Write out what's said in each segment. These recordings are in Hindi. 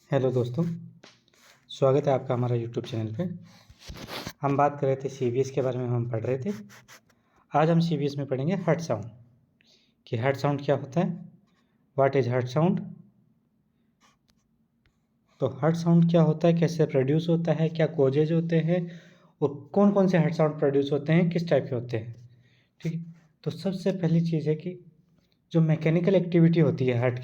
हेलो दोस्तों, स्वागत है आपका हमारा यूट्यूब चैनल पे। हम बात कर रहे थे सीवीएस के बारे में, हम पढ़ रहे थे। आज हम सीवीएस में पढ़ेंगे हर्ट साउंड, कि हर्ट साउंड क्या होता है, व्हाट इज़ हर्ट साउंड। तो हर्ट साउंड क्या होता है, कैसे प्रोड्यूस होता है, क्या कोजेज होते हैं और कौन कौन से हर्ट साउंड प्रोड्यूस होते हैं, किस टाइप के होते हैं। ठीक है, तो सबसे पहली चीज़ है कि जो मैकेनिकल एक्टिविटी होती है हार्ट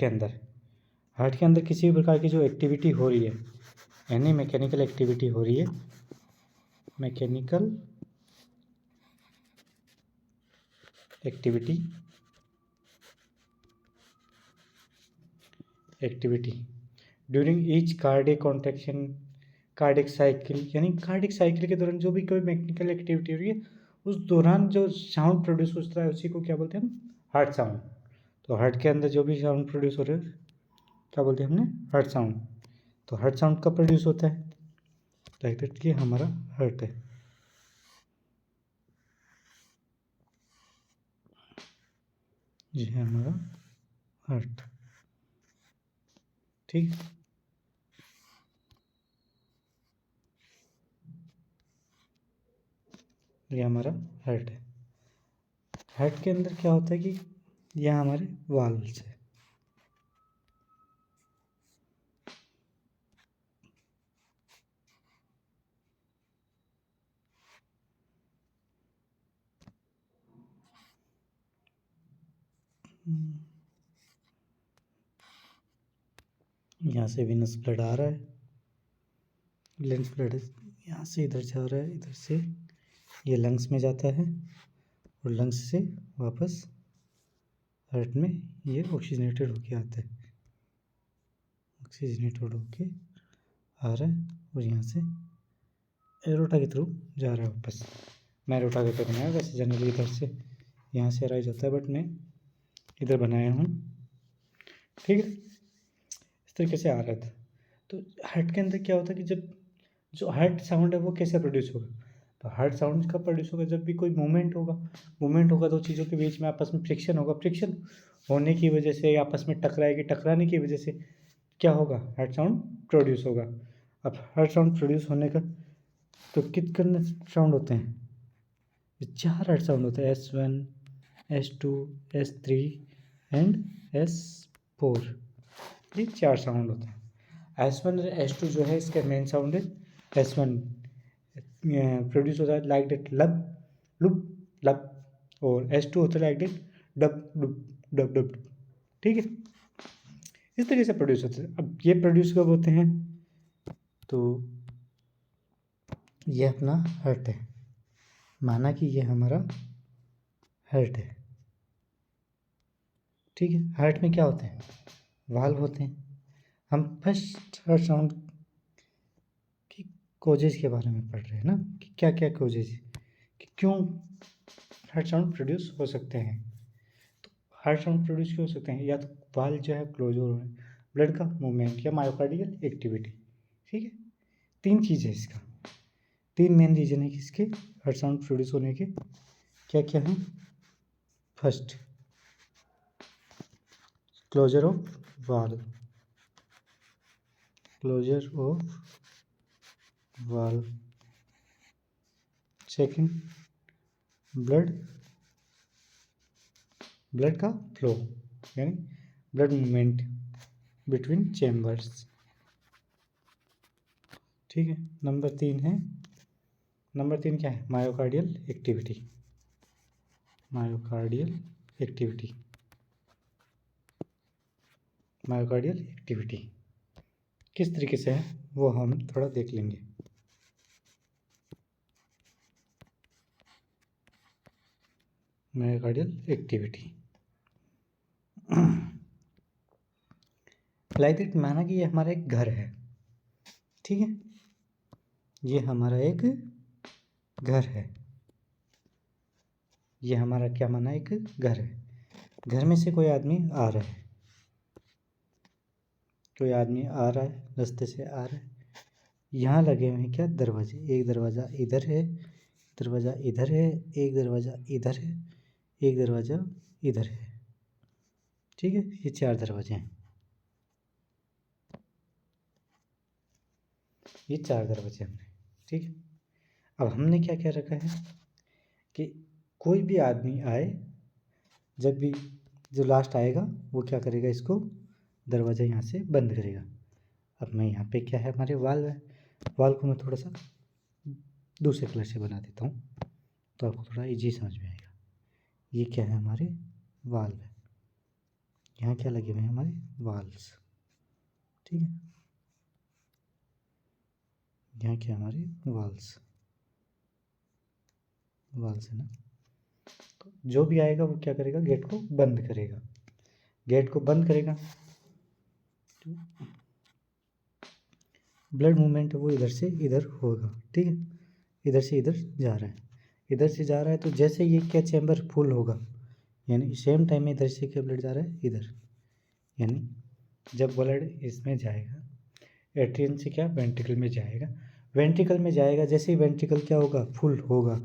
के अंदर किसी भी प्रकार की जो एक्टिविटी हो रही है, यानी मैकेनिकल एक्टिविटी हो रही है, mechanical activity during each cardiac contraction, cardiac cycle, यानी कार्डियक साइकिल के दौरान जो भी कोई मैकेनिकल एक्टिविटी हो रही है उस दौरान जो साउंड प्रोड्यूस होता है उसी को क्या बोलते हैं हम, हार्ट साउंड। तो हार्ट के अंदर जो भी साउंड प्रोड्यूस हो रहा है क्या बोलते हैं हमने, हार्ट साउंड। तो हार्ट साउंड कब प्रोड्यूस होता है, लाइक दैट, ये हमारा हार्ट है। ये है हमारा हार्ट, ठीक है। ये हमारा हार्ट है। हार्ट के अंदर क्या होता है कि यह हमारे वाल्व्स है। यहाँ से विनस ब्लड आ रहा है, लेंस ब्लड यहाँ से इधर जा रहा है, इधर से ये लंग्स में जाता है और लंग्स से वापस हार्ट में ये ऑक्सीजनेटेड होके आता है, ऑक्सीजनेटेड होके आ रहा है और यहाँ से एरोटा के थ्रू जा रहा है वापस। मैं एरोटा के थ्रू बनाया, वैसे जनरली इधर से यहाँ से अराइज होता है, बट मैं इधर बनाया हूँ, ठीक है। इस तरीके से आ रहा था। तो हार्ट के अंदर क्या होता है कि जब जो हार्ट साउंड है वो कैसे प्रोड्यूस होगा, तो हार्ट साउंड कब प्रोड्यूस होगा, जब भी कोई मूवमेंट होगा दो चीज़ों के बीच में आपस में फ्रिक्शन होगा, फ्रिक्शन होने की वजह से आपस में टकराएगी, टकराने की वजह से क्या होगा, हार्ट साउंड प्रोड्यूस होगा। अब हार्ट साउंड प्रोड्यूस होने का तो कितने साउंड होते हैं, 4 हार्ट साउंड होते हैं, S1, S2, S3 and S4, ये 4 साउंड होते हैं। S1 और S2 जो है इसका मेन साउंड है। S1 प्रोड्यूस होता है लाइक दैट, लब लुप लब, और S2 होता है like that, dub dub dub dub, ठीक है। इस तरीके से प्रोड्यूस होते हैं। अब ये प्रोड्यूस कब होते हैं, तो ये अपना हार्ट है, माना कि ये हमारा हार्ट है, ठीक है। हार्ट में क्या होते हैं, वाल्व होते हैं। हम फर्स्ट हार्ट साउंड की कोजेज के बारे में पढ़ रहे हैं ना, कि क्या क्या कोजेज है, कि क्यों हार्ट साउंड प्रोड्यूस हो सकते हैं। तो हार्ट साउंड प्रोड्यूस क्यों हो सकते हैं, या तो वाल्व जो है क्लोज हो रहे हैं, ब्लड का मूवमेंट या मायोकार्डियल एक्टिविटी, ठीक है। 3 चीज़ है इसका, 3 मेन रीजन है कि इसके हार्ट साउंड प्रोड्यूस होने के क्या क्या हैं। First, closure of valve, closure of valve. Second, blood का फ्लो, यानी ब्लड मूवमेंट बिटवीन चैम्बर्स, ठीक है। नंबर 3 क्या है, myocardial activity, myocardial activity, myocardial activity किस तरीके से है वो हम थोड़ा देख लेंगे। मायोकार्डियल एक्टिविटी लाइक दैट, माना कि ये हमारा एक घर है, ठीक है। ये हमारा एक घर है, ये हमारा क्या माना, एक घर है। घर में से कोई आदमी आ रहा है, कोई आदमी आ रहा है, रास्ते से आ रहा है। यहाँ लगे हुए हैं क्या, दरवाजे, एक दरवाज़ा इधर है, दरवाज़ा इधर है, एक दरवाज़ा इधर है, एक दरवाज़ा इधर है, ठीक है। ये 4 दरवाजे हैं। ये 4 दरवाजे हमने, ठीक है। अब हमने क्या क्या रखा है कि कोई भी आदमी आए, जब भी जो लास्ट आएगा वो क्या करेगा, इसको दरवाज़ा यहाँ से बंद करेगा। अब मैं यहाँ पे क्या है, हमारे वाल है, वाल को मैं थोड़ा सा दूसरे कलर से बना देता हूँ तो आपको थोड़ा इजी समझ में आएगा। ये क्या है, हमारे वाल है, यहाँ क्या लगे हुए हैं, हमारे वाल्स, ठीक है। यहाँ क्या हमारे वाल्स है ना। तो जो भी आएगा वो क्या करेगा, गेट को बंद करेगा, गेट को बंद करेगा। ब्लड मूवमेंट वो इधर से इधर होगा, ठीक है। इधर से इधर जा रहा है, इधर से जा रहा है, तो जैसे ये क्या चैम्बर फुल होगा, यानी सेम टाइम में इधर से क्या ब्लड जा रहा है इधर, यानी जब ब्लड इसमें जाएगा, एट्रियन से क्या वेंट्रिकल में जाएगा, वेंट्रिकल में जाएगा, जैसे ही वेंट्रिकल क्या होगा, फुल होगा,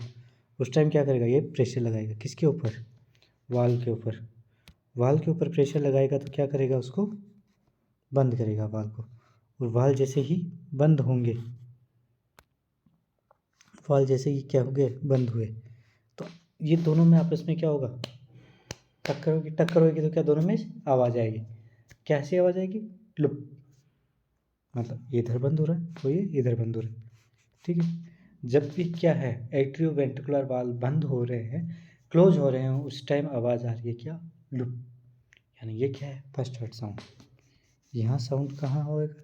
उस टाइम क्या करेगा, ये प्रेशर लगाएगा किसके ऊपर, वाल के ऊपर। वाल के ऊपर प्रेशर लगाएगा तो क्या करेगा, उसको बंद करेगा वाल को। और वाल जैसे ही बंद होंगे, वाल जैसे ही क्या हो गए, बंद हुए, तो ये दोनों में आपस में क्या होगा, टक्कर होगी। टक्कर होगी तो क्या, दोनों में आवाज़ आएगी। कैसी आवाज़ आएगी, लुप, मतलब इधर बंद हो रहा है तो ये इधर बंद हो रहा है, ठीक है। जब भी क्या है, एट्रियो वेंट्रिकुलर वाल बंद हो रहे हैं, क्लोज हो रहे हैं, उस टाइम आवाज़ आ रही है क्या, लुप, यानी ये क्या है, फर्स्ट हर्ट साउंड। यहाँ साउंड कहाँ होएगा,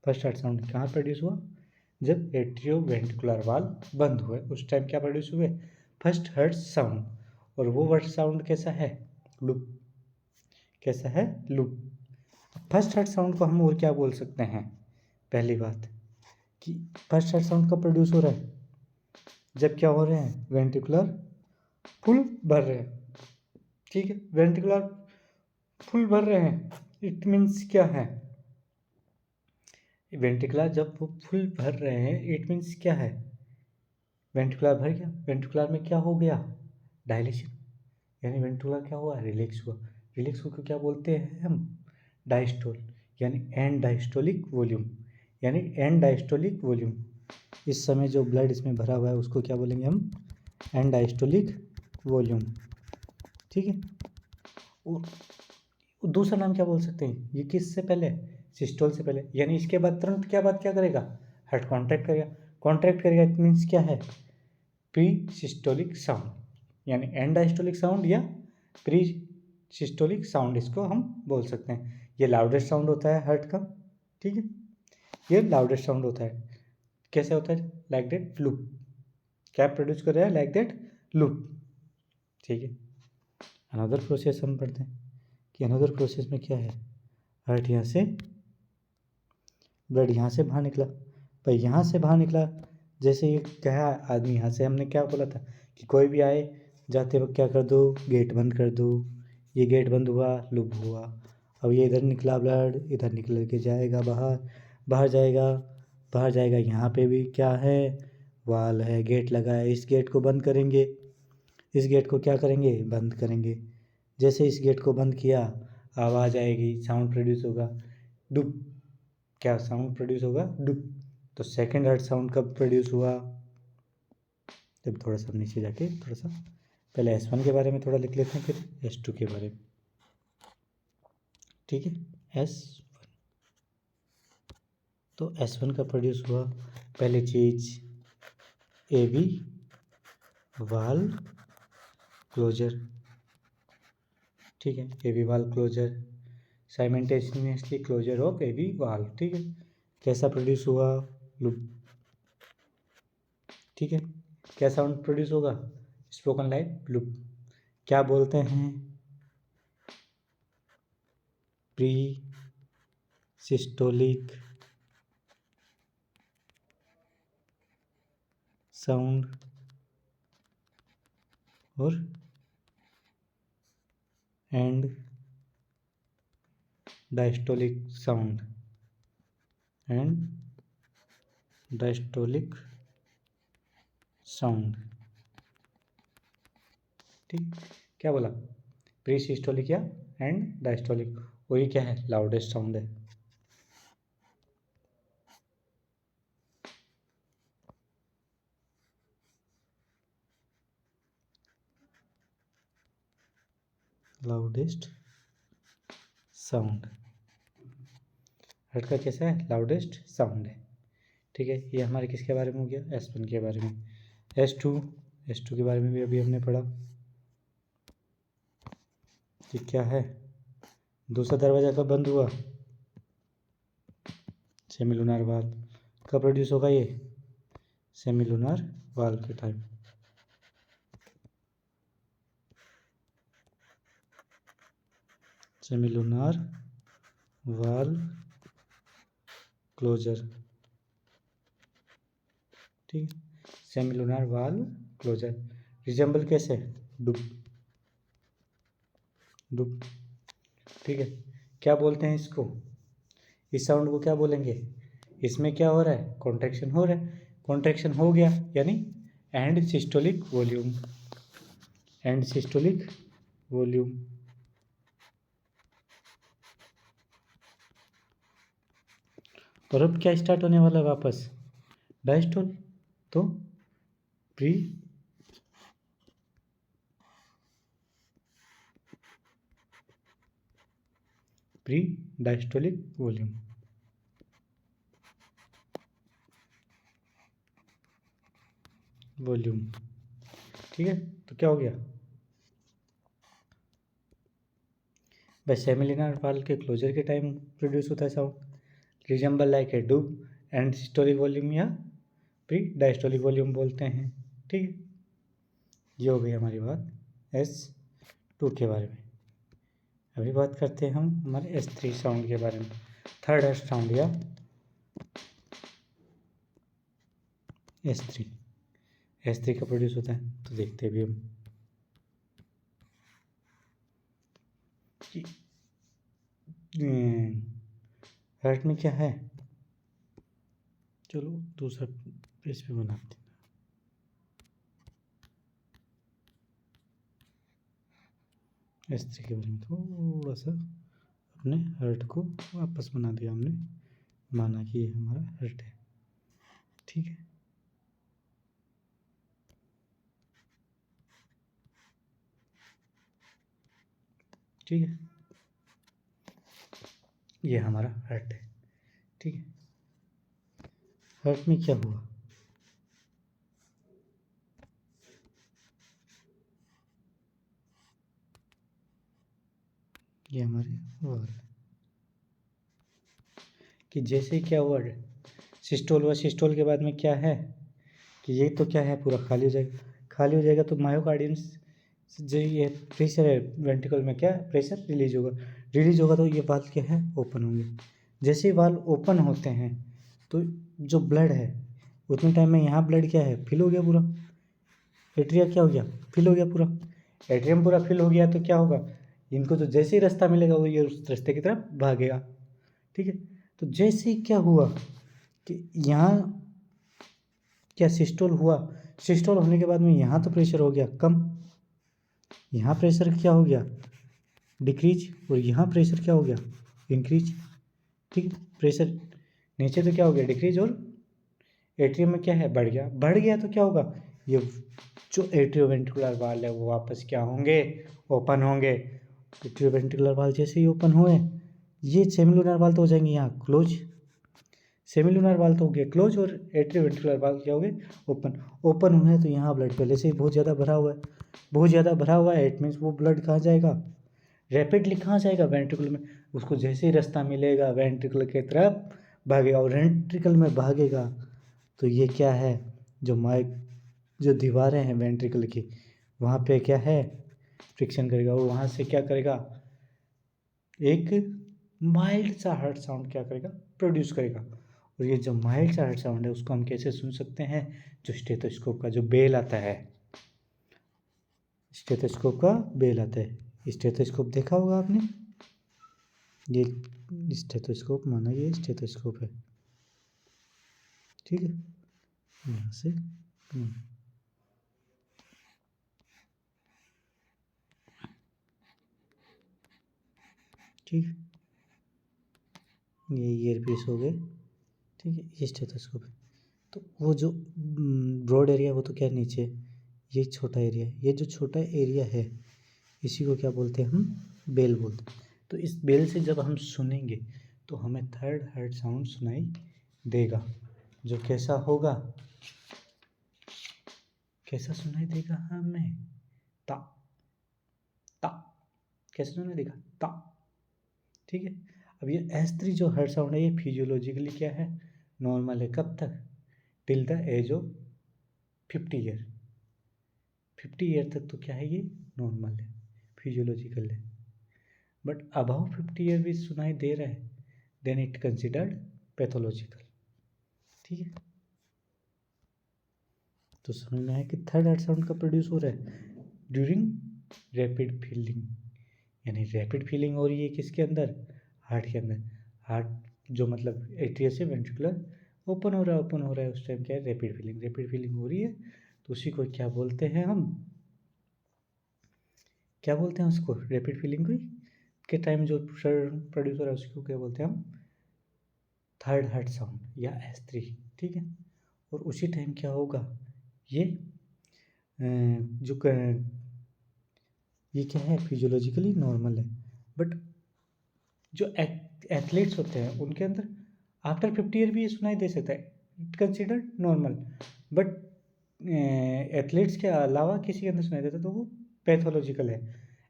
फर्स्ट हर्ट साउंड कहाँ प्रोड्यूस हुआ, जब एट्रियो वेंट्रिकुलर वाल बंद हुए, उस टाइम क्या प्रोड्यूस हुए, फर्स्ट हर्ट साउंड। और वो वर्ड साउंड कैसा है, लूप, कैसा है, लूप। फर्स्ट हर्ट साउंड को हम और क्या बोल सकते हैं, पहली बात कि फर्स्ट हर्ट साउंड कब प्रोड्यूस हो रहा है, जब क्या हो रहे हैं, वेंट्रिकुलर फुल भर रहे हैं, ठीक है। वेंट्रिकुलर फुल भर रहे हैं, इट मीन्स क्या है, वेंट्रिकुलर जब वो फुल भर रहे हैं, इट मीन्स क्या है, वेंट्रिकुलर भर गया, वेंट्रिकुलर में क्या हो गया, डायलेशन, यानी वेंट्रिकुलर क्या हुआ, रिलैक्स हुआ। रिलैक्स को क्या बोलते हैं हम, डायस्टोल, यानी एंड डायस्टोलिक वॉल्यूम, यानी एंड डायस्टोलिक वॉल्यूम। इस समय जो ब्लड इसमें भरा हुआ है उसको क्या बोलेंगे हम, एंड डायस्टोलिक वॉल्यूम, ठीक है। और दूसरा नाम क्या बोल सकते हैं, ये किससे पहले, सिस्टोल से पहले, यानी इसके बाद तुरंत क्या बात क्या करेगा, हार्ट कॉन्ट्रैक्ट करेगा। कॉन्ट्रैक्ट करेगा इट मीन्स क्या है, प्री सिस्टोलिक साउंड, यानी एंड डायस्टोलिक साउंड या प्री सिस्टोलिक साउंड इसको हम बोल सकते हैं। ये लाउडेस्ट साउंड होता है हार्ट का, ठीक है, ये लाउडेस्ट साउंड होता है। कैसे होता है, लाइक दैट लूप, क्या प्रोड्यूस कर रहा है, लाइक दैट लूप, ठीक है। अनदर प्रोसेस हम पढ़ते हैं कि अनदर प्रोसेस में क्या है, हार्ट यहाँ से, ब्लड यहाँ से बाहर निकला, भाई यहाँ से बाहर निकला, जैसे ये कहा आदमी, यहाँ से हमने क्या बोला था कि कोई भी आए, जाते वक्त क्या कर दो, गेट बंद कर दो। ये गेट बंद हुआ, लूप हुआ। अब ये इधर निकला ब्लड, इधर निकल के जाएगा बाहर, बाहर जाएगा, बाहर जाएगा, यहाँ पे भी क्या है, वाल है, गेट लगा है, इस गेट को बंद करेंगे, इस गेट को क्या करेंगे, बंद करेंगे। जैसे इस गेट को बंद किया, आवाज़ आएगी, साउंड प्रोड्यूस होगा, डुप, क्या साउंड प्रोड्यूस होगा, डुप। तो सेकेंड हर्ट साउंड कब प्रोड्यूस हुआ, जब थोड़ा सा नीचे जाके थोड़ा सा पहले S1 के बारे में थोड़ा लिख लेते हैं, फिर S2 के बारे में, ठीक है। S1, तो S1 का प्रोड्यूस हुआ, पहली चीज AV वाल क्लोजर, ठीक है, AV valve closure, simultaneously closure of AV valve, ठीक है। कैसा प्रोड्यूस हुआ, लूप, ठीक है। क्या साउंड प्रोड्यूस होगा, स्पोकन लाइक लूप। क्या बोलते हैं, प्री सिस्टोलिक साउंड और and diastolic sound, and diastolic sound, ठीक। क्या बोला, प्री सिस्टोलिक या एंड डायस्टोलिक, और ये क्या है, लाउडेस्ट साउंड है। Loudest sound. हर्ट का कैसा है? लाउडेस्ट साउंड है। ठीक है, ये हमारे किसके बारे में हो गया? S1 के बारे में। S2 के बारे में भी अभी हमने पढ़ा कि क्या है। दूसरा दरवाज़ा कब बंद हुआ? Semilunar valve. कब प्रोड्यूस होगा ये? सेमीलुनार वाल्व के टाइम। Semilunar valve closure. ठीक है, सेमीलुनार वाल्व क्लोजर। रिजेंबल कैसे? डुब डुब। ठीक है, क्या बोलते हैं इसको? इस साउंड को क्या बोलेंगे? इसमें क्या हो रहा है? कॉन्ट्रैक्शन हो रहा है। कॉन्ट्रैक्शन हो गया यानी and systolic volume. And systolic volume. और अब क्या स्टार्ट होने वाला है वापस? डायस्टोल। तो प्री डायस्टोलिक वॉल्यूम। ठीक है, तो क्या हो गया? बस सेमिलुनार वाल्व के क्लोजर के टाइम प्रोड्यूस होता है साउंड। रिजेंबल लाइक ए डूब एंड सिस्टोलिक वॉल्यूम या प्री डायस्टोलिक वॉल्यूम बोलते हैं। ठीक है, ये हो गई हमारी बात S2 के बारे में। अभी बात करते हैं हम हमारे S3 साउंड के बारे में। थर्ड एस साउंड या S3 का प्रोड्यूस होता है, तो देखते हैं भी हम हर्ट में क्या है। चलो दूसरा पेज पे बनाते हैं। S3 के बारे में थोड़ा सा अपने हर्ट को वापस बना दिया हमने, माना कि ये हमारा हर्ट है। ठीक है, ठीक है, ये हमारा हर्ट है। ठीक है, हर्ट में क्या हुआ? ये हमारे वाल कि जैसे ही क्या हुआ, सिस्टोल हुआ। सिस्टोल के बाद में क्या है कि ये तो क्या है, पूरा खाली हो जाएगा। खाली हो जाएगा तो मायोकार्डियम जो ये प्रेशर है वेंट्रिकल में, क्या प्रेशर रिलीज होगा तो ये वाल्व क्या है, ओपन होंगे। जैसे ही वाल्व ओपन होते हैं तो जो ब्लड है उतने टाइम में यहाँ ब्लड क्या है, फिल हो गया पूरा। एट्रिया क्या हो गया, फिल हो गया पूरा। एट्रियम पूरा फिल हो गया तो क्या होगा, इनको तो जैसे ही रास्ता मिलेगा वो ये उस रास्ते की तरफ भागेगा। ठीक है, तो जैसे ही क्या हुआ कि यहाँ क्या सिस्टोल हुआ। सिस्टोल होने के बाद में यहाँ तो प्रेशर हो गया कम, यहाँ प्रेशर क्या हो गया, डिक्रीज, और यहाँ प्रेशर क्या हो गया, इंक्रीज। ठीक है, प्रेशर नीचे तो क्या हो गया, डिक्रीज, और एट्रियम में क्या है, बढ़ गया तो क्या होगा, ये जो एट्रियोवेंट्रिकुलर वाल्व है वो वापस क्या होंगे, ओपन होंगे। एट्रियोवेंट्रिकुलर वाल्व जैसे ही ओपन हुए, ये सेमिलुनर वाल्व तो हो जाएंगे यहाँ क्लोज। सेमिलुनर वाल्व तो हो गया क्लोज, और एट्रियोवेंट्रिकुलर वाल्व क्या हो गए, ओपन हुए। तो यहाँ ब्लड पहले से ही बहुत ज़्यादा भरा हुआ है। इट मीन्स वो ब्लड कहाँ जाएगा, रैपिडली कहाँ जाएगा, वेंट्रिकल में। उसको जैसे ही रास्ता मिलेगा वेंट्रिकल की तरफ भागेगा, और वेंट्रिकल में भागेगा तो ये क्या है, जो दीवारें हैं वेंट्रिकल की, वहाँ पे क्या है, फ्रिक्शन करेगा, और वहाँ से क्या करेगा, एक माइल्ड सा हार्ट साउंड क्या करेगा, प्रोड्यूस करेगा। और ये जो माइल्ड सा हार्ट साउंड है उसको हम कैसे सुन सकते हैं, जो स्टेथोस्कोप का जो बेल आता है, स्टेथोस्कोप का बेल आता है। स्टेथोस्कोप देखा होगा आपने, ये स्टेथोस्कोप, माना ये स्टेथोस्कोप है। ठीक है, यहाँ से ठीक है, ये ईयरपीस हो गए। ठीक है, ये स्टेथोस्कोप है। तो वो जो ब्रॉड एरिया वो तो क्या नीचे, ये छोटा एरिया, ये जो छोटा एरिया है इसी को क्या बोलते हैं हम? बेल बोलते हैं। तो इस बेल से जब हम सुनेंगे तो हमें थर्ड हार्ट साउंड सुनाई देगा, जो कैसा होगा? कैसा सुनाई देगा हमें? ता ता। कैसे सुनाई देगा? ता। ठीक है। अब ये S3 जो हार्ट साउंड है, ये फिजियोलॉजिकली क्या है? नॉर्मल है। कब तक? Till the age of 50 year. 50 year तक तो क्या है, ये नॉर्मल है, फिजियोलॉजिकल है। बट अबव 50 ईयर भी सुनाई दे रहा है, देन इट कंसिडर्ड पैथोलॉजिकल। ठीक है। तो समझ में आया कि थर्ड हार्ट साउंड कब प्रोड्यूस हो रहा है? During rapid feeling. यानी रैपिड फीलिंग हो रही है किसके अंदर? हार्ट के अंदर। हार्ट जो मतलब एट्रिया से वेंट्रिकुलर ओपन हो रहा है, उस टाइम क्या है? Rapid feeling. रैपिड फीलिंग हो रही है तो उसी को क्या बोलते हैं हम? क्या बोलते हैं उसको? रैपिड फीलिंग को के टाइम जो प्रोड्यूस हो रहा है उसको क्या बोलते हैं हम? थर्ड हार्ट साउंड या S3। ठीक है। और उसी टाइम क्या होगा? ये ये क्या है? फिजियोलॉजिकली नॉर्मल है। बट जो एथलीट्स होते हैं उनके अंदर आफ्टर 50 ईयर भी ये सुनाई दे सकता है, it considered normal. But athletes के अलावा किसी के अंदर सुनाई देता तो वो पैथोलॉजिकल है।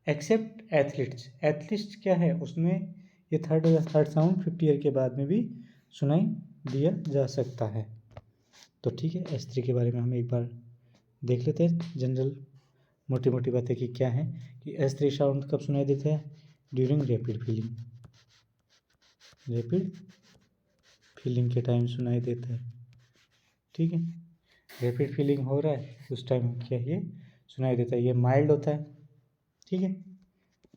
एक्सेप्ट एथलीट्स क्या है, उसमें ये थर्ड साउंड 50 ईयर के बाद में भी सुनाई दिया जा सकता है। तो ठीक है, S3 के बारे में हम एक बार देख लेते हैं जनरल मोटी मोटी बातें कि क्या है कि S3 साउंड कब सुनाई देता है? During rapid feeling. Rapid feeling के टाइम सुनाई देता है। ठीक है। रैपिड फीलिंग हो रहा है उस टाइम क्या ये सुनाई देता है। ये माइल्ड होता है। ठीक है,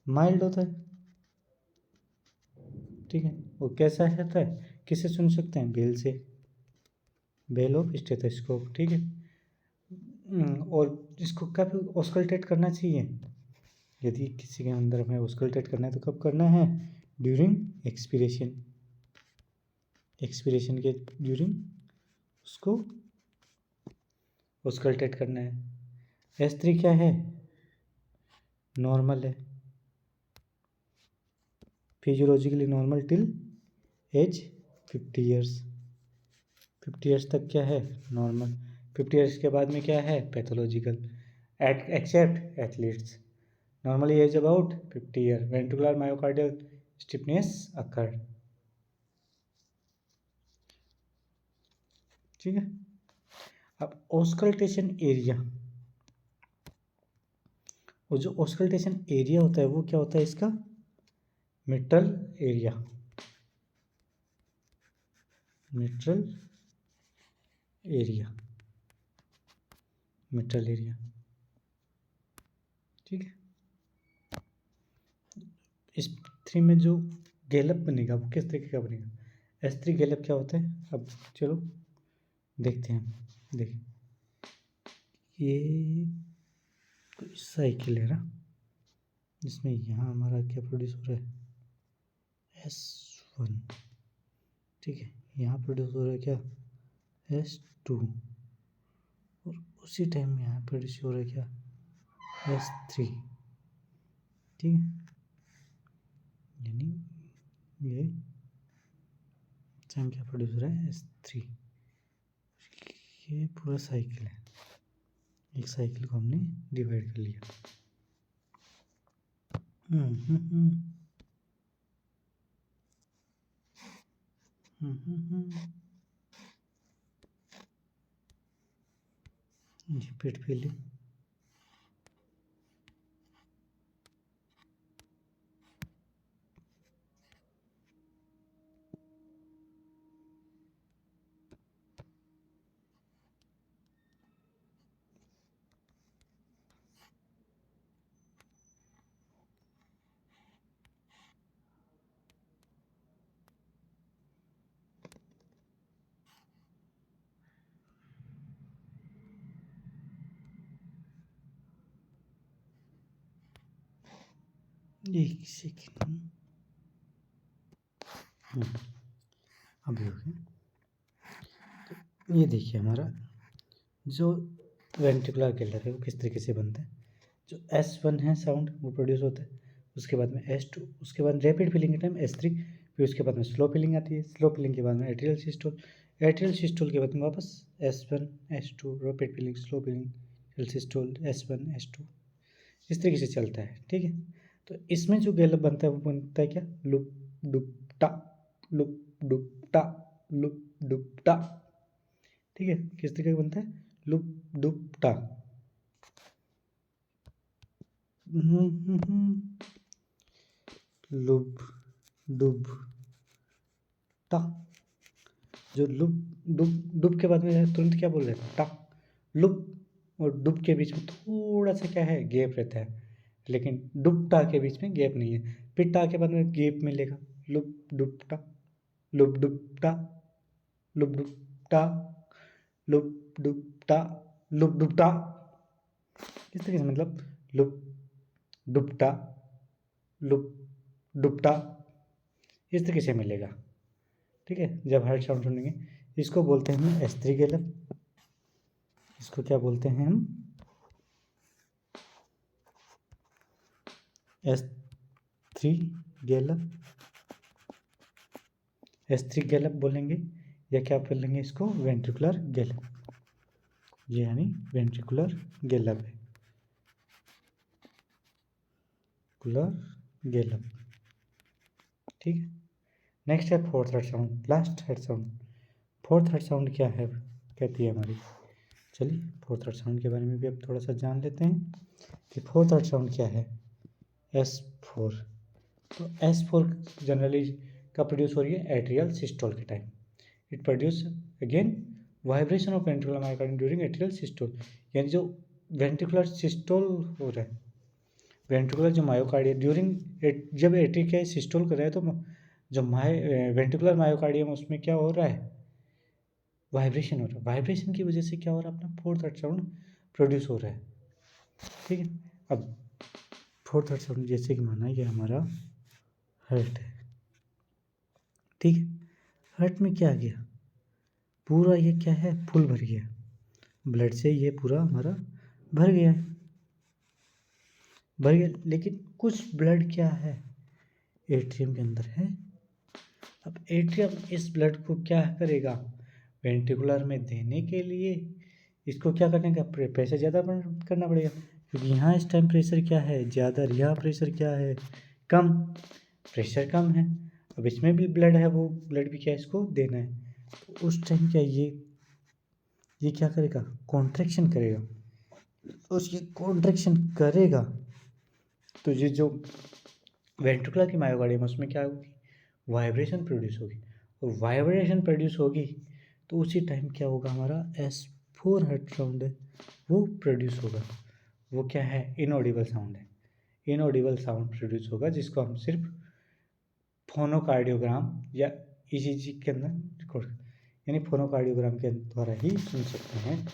माइल्ड होता है। ठीक है। वो कैसा होता है? किससे सुन सकते हैं? बेल से, बेल ऑफ स्टेथोस्कोप। ठीक है। और इसको कब ऑस्कल्टेट करना चाहिए? यदि किसी के अंदर हमें ऑस्कल्टेट करना है तो कब करना है? During expiration. एक्सपीरेशन के ड्यूरिंग उसको ऑस्कल्टेट करना है। S3 क्या है? नॉर्मल है, physiologically normal till as 50 years. 50 years तक क्या है? नॉर्मल। 50 ईयर्स के बाद में क्या है? Pathological. Except athletes normally age about 50 year ventricular myocardial stiffness occur. ठीक है। अब ऑस्कल्टेशन एरिया, वो जो ऑस्कल्टेशन एरिया होता है वो क्या होता है इसका? Mitral area. Mitral area, mitral area. ठीक है। इस 3 में जो गैलप बनेगा वो किस तरीके का बनेगा? S3 गैलप क्या होता है? अब चलो देखते हैं। देखिए, ये कोई साइकिल है ना, जिसमें यहाँ हमारा क्या प्रोड्यूस हो रहा है? S1। ठीक है। यहाँ प्रोड्यूस हो रहा है क्या? S2। और उसी टाइम में यहाँ प्रोड्यूस हो रहा है क्या? S3। ठीक है। यानी ये टाइम क्या प्रोड्यूस हो रहा है? S3। ये पूरा साइकिल है। एक साइकिल को हमने डिवाइड कर लिया। Repeat feeling. एक सेकेंड। अभी हो गया। ये देखिए हमारा जो वेंट्रिकुलर गैलर है वो किस तरीके से बनता है। जो S1 है साउंड वो प्रोड्यूस होता है, उसके बाद में S2, उसके बाद रैपिड फिलिंग के टाइम S3, फिर उसके बाद में स्लो फिलिंग आती है, स्लो फिलिंग के बाद में एट्रियल सिस्टोल, एट्रियल सिस्टोल के बाद में वापस S1 S2 rapid filling, slow filling, atrial systole, S1 S2, इस तरीके से चलता है। ठीक है, तो इसमें जो गैलप बनता है वो बनता है क्या, लुप डुप टा, लुप डुप टा, लुप डुप टा। ठीक है, किस तरीके का बनता है, लुप डुप टा। लुप डुप टा। जो लुप डुप डुप के बाद में तुरंत क्या बोल रहे हैं, टा। लुप और डुप के बीच में थोड़ा सा क्या है, गैप रहता है, लेकिन डुप टा के बीच में गैप नहीं है। फिर टा के बाद में गैप मिलेगा, लुप डुप टा, लुप डुप टा, लुप डुप टा, लुप डुप टा, लुप डुप टा। किस तरीके से, मतलब लुप डुपटा, लुप डुपटा, इस तरीके से मिलेगा। ठीक है, जब हार्ड साउंड सुनेंगे, इसको बोलते हैं हम S3 गैलप। इसको क्या बोलते हैं हम, S3 गैलप। S3 गैलप बोलेंगे, या क्या बोलेंगे इसको, वेंट्रिकुलर गैलप। ये यानी वेंट्रिकुलर गैलप है, गैलप। ठीक है, नेक्स्ट है fourth head sound, last head sound. Fourth head sound क्या है, कहती है हमारी। चलिए फोर्थ हेड साउंड के बारे में भी अब थोड़ा सा जान लेते हैं कि फोर्थ हेड साउंड क्या है। S4, तो S4 जनरली का प्रोड्यूस हो रही है एट्रियल सिस्टोल के time. It produce again vibration of ventricular myocardium during atrial systole, यानी जो वेंट्रिकुलर सिस्टोल हो रहा है, वेंट्रिकुलर जो मायोकार्डियम ड्यूरिंग जब एट्रिक सिस्टोल कर रहा है, तो जो वेंट्रिकुलर मायोकार्डियम उसमें क्या हो रहा है, वाइब्रेशन हो रहा है। वाइब्रेशन की वजह से क्या हो रहा है, अपना फोर्थ हेड साउंड प्रोड्यूस हो रहा है। ठीक है, अब फोर्थ हेड साउंड जैसे कि माना ये हमारा हार्ट है। ठीक है, हार्ट में क्या आ गया, पूरा ये क्या है, फुल भर गया, ब्लड से ये पूरा हमारा भर गया है, भर गया। लेकिन कुछ ब्लड क्या है, एट्रियम के अंदर है। अब एट्रियम इस ब्लड को क्या करेगा, वेंट्रिकुलर में देने के लिए इसको क्या करने का, प्रेशर ज़्यादा करना पड़ेगा, क्योंकि यहाँ इस टाइम प्रेशर क्या है, ज़्यादा, यहाँ प्रेशर क्या है, कम, प्रेशर कम है। अब इसमें भी ब्लड है, वो ब्लड भी क्या इसको देना है, तो उस टाइम क्या ये क्या करेगा, कॉन्ट्रैक्शन करेगा। तो ये कॉन्ट्रैक्शन करेगा तो ये जो वेंट्रिकुलर की मायोकार्डियम उसमें क्या होगी, वाइब्रेशन प्रोड्यूस होगी, और वाइब्रेशन प्रोड्यूस होगी तो उसी टाइम क्या होगा, हमारा S4 हेड साउंड है वो प्रोड्यूस होगा। वो क्या है, इनऑडिबल साउंड है, इनऑडिबल साउंड प्रोड्यूस होगा, जिसको हम सिर्फ फोनोकार्डियोग्राम या ECG के अंदर रिकॉर्ड, यानी फोनोकार्डियोग्राम के द्वारा ही सुन सकते हैं,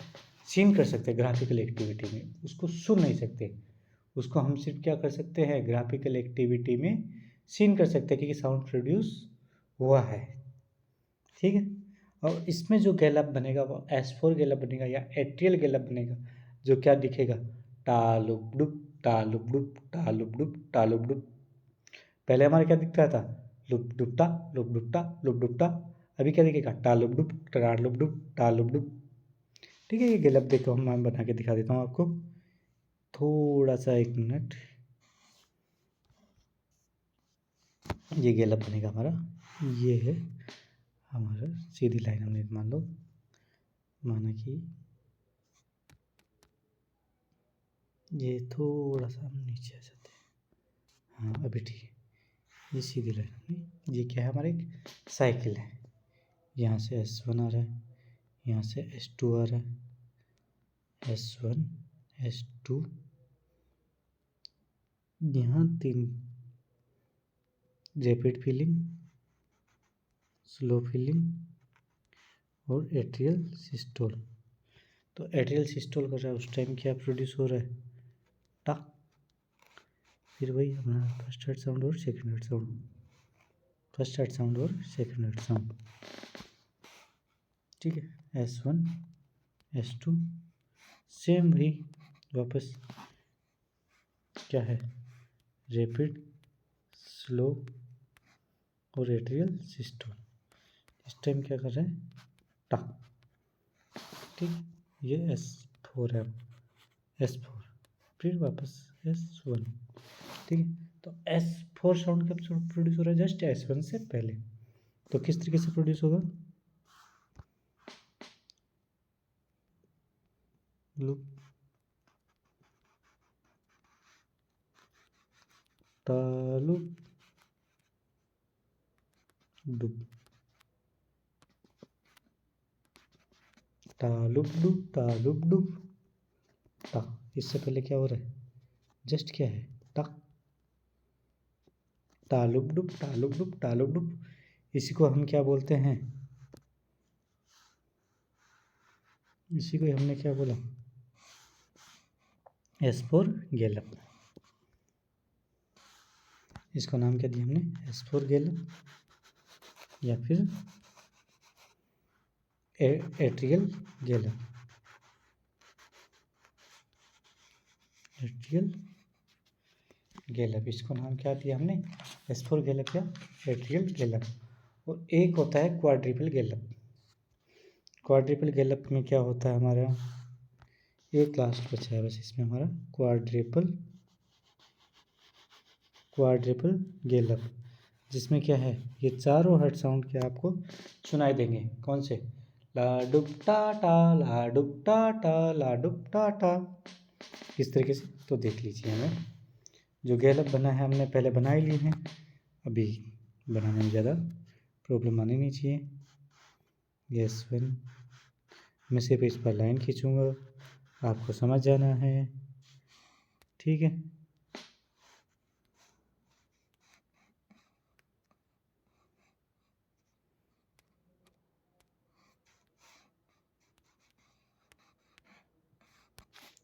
सीन कर सकते हैं ग्राफिकल एक्टिविटी में, उसको सुन नहीं सकते। उसको हम सिर्फ क्या कर सकते हैं, ग्राफिकल एक्टिविटी में सीन कर सकते हैं कि साउंड प्रोड्यूस हुआ है। ठीक है, और इसमें जो गैलप बनेगा वो S4 गैलप बनेगा या एट्रियल गैलप बनेगा, जो क्या दिखेगा, टालुप डुप टालुप डुप टालुप डुप टालुप डुप। पहले हमारा क्या दिखता था, loop dupatta loop dupatta loop dupatta, अभी क्या दिखेगा, टालुप डुप टालुप डुप टालुप डुप। ठीक है, ये गैलप देखो मैं बना के दिखा देता हूँ आपको, थोड़ा सा 1 मिनट। ये गैलप बनेगा हमारा, ये है हमारा सीधी लाइन, हमने मान लो माना कि ये थोड़ा सा हम नीचे आ जाते हैं, हाँ अभी ठीक है, ये सीधी लाइन, ये क्या है, हमारा एक साइकिल है, यहाँ से S1 आ रहा है, यहाँ से S2 आ रहा है, S1 S2, यहाँ 3 रैपिड फिलिंग, स्लो फिलिंग और एट्रियल सिस्टोल। तो एट्रियल सिस्टोल कर रहा है उस टाइम क्या प्रोड्यूस हो रहा है, टा। फिर वही अपना फर्स्ट हेड साउंड और second head sound, first head sound और सेकंड हेड साउंड। ठीक है, S1 S2 सेम वही वापस क्या है, रैपिड, स्लो और एट्रियल सिस्टोल। इस टाइम क्या कर रहे हैं, टा, ठीक। ये S4 है, S4, फिर वापस S1, ठीक है। तो S4 साउंड कब प्रोड्यूस हो रहा है, जस्ट S1 से पहले। तो किस तरीके से प्रोड्यूस होगा, लुप तालुप डुप, तालुप डुप तालुप डुप ता। इससे पहले क्या हो रहा है, जस्ट क्या है, टा, तालुप डुप तालुप डुप तालुप डुप। इसी को हम क्या बोलते हैं, इसी को हमने क्या बोला, S4 गैलप। इसको नाम क्या दिया हमने, S4 गैलप, या फिर एट्रियल गैलप, एट्रियल गैलप। इसको नाम क्या दिया हमने, S4 गैलप या एट्रियल गैलप। और एक होता है क्वाड्रिपल गैलप। क्वाड्रिपल गैलप में क्या होता है हमारा, एक लास्ट बचा है बस इसमें हमारा, क्वाड्रिपल गैलप, जिसमें क्या है, ये चारों हर्ट साउंड के आपको सुनाई देंगे। कौन से, ला डुप टा टा, ला डुप टा टा, ला डुप टा टा, इस तरीके से। तो देख लीजिए, हमें जो गैलप बना है हमने पहले बना ही लिए हैं, अभी बनाने में ज़्यादा प्रॉब्लम आनी नहीं चाहिए। यस वन, मैं सिर्फ इस पर लाइन खींचूँगा, आपको समझ जाना है, ठीक है।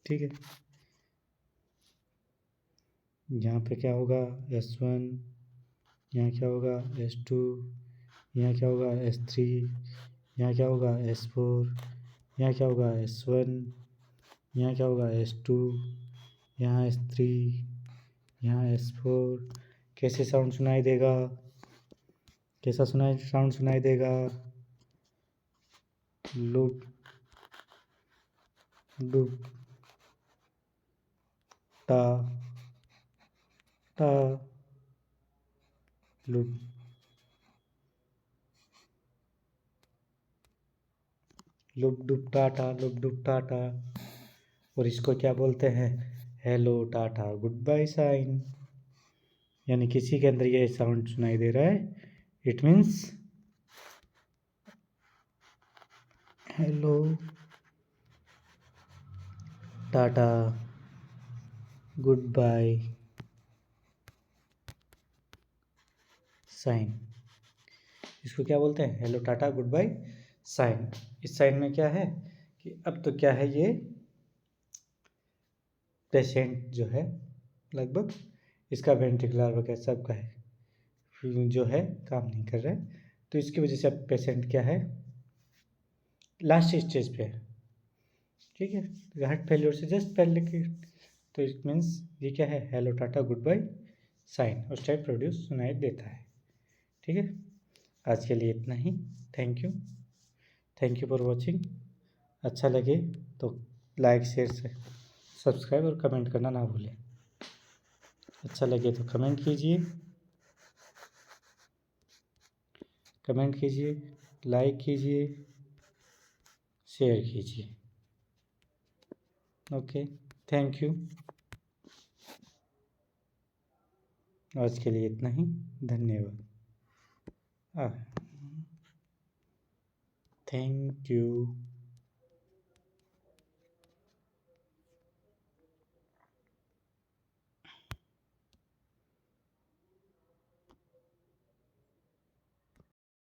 ठीक है, यहाँ पे क्या होगा, S1, यहाँ क्या होगा, S2, यहाँ क्या होगा, S3, यहाँ क्या होगा, S4, यहाँ क्या होगा, S1, यहाँ क्या होगा, S2, यहाँ S3, यहाँ S4। कैसे साउंड सुनाई देगा, कैसा साउंड सुनाई देगा, loop dub ta ta, lub lub dub tata, lub dub tata. और इसको क्या बोलते हैं, hello tata good bye sign. यानी किसी के अंदर ये साउंड सुनाई दे रहा है, it means hello tata good bye sign. इसको क्या बोलते हैं, hello tata good bye sign. इस साइन में क्या है कि अब तो क्या है, ये पेशेंट जो है लगभग इसका वेंट्रिकुलर वगैरह सब का है जो है काम नहीं कर रहा है, तो इसकी वजह से अब पेशेंट क्या है, लास्ट स्टेज पे है, ठीक है, हार्ट फेलियर से जस्ट पहले की। तो इट मीन्स ये क्या है, hello tata good bye sign उस टाइप प्रोड्यूस सुनाई देता है, ठीक है। आज के लिए इतना ही, थैंक यू फॉर वॉचिंग। अच्छा लगे तो लाइक शेयर से सब्सक्राइब और कमेंट करना ना भूलें। अच्छा लगे तो कमेंट कीजिए, लाइक कीजिए, शेयर कीजिए। Okay, thank you. आज के लिए इतना ही, धन्यवाद। Thank you.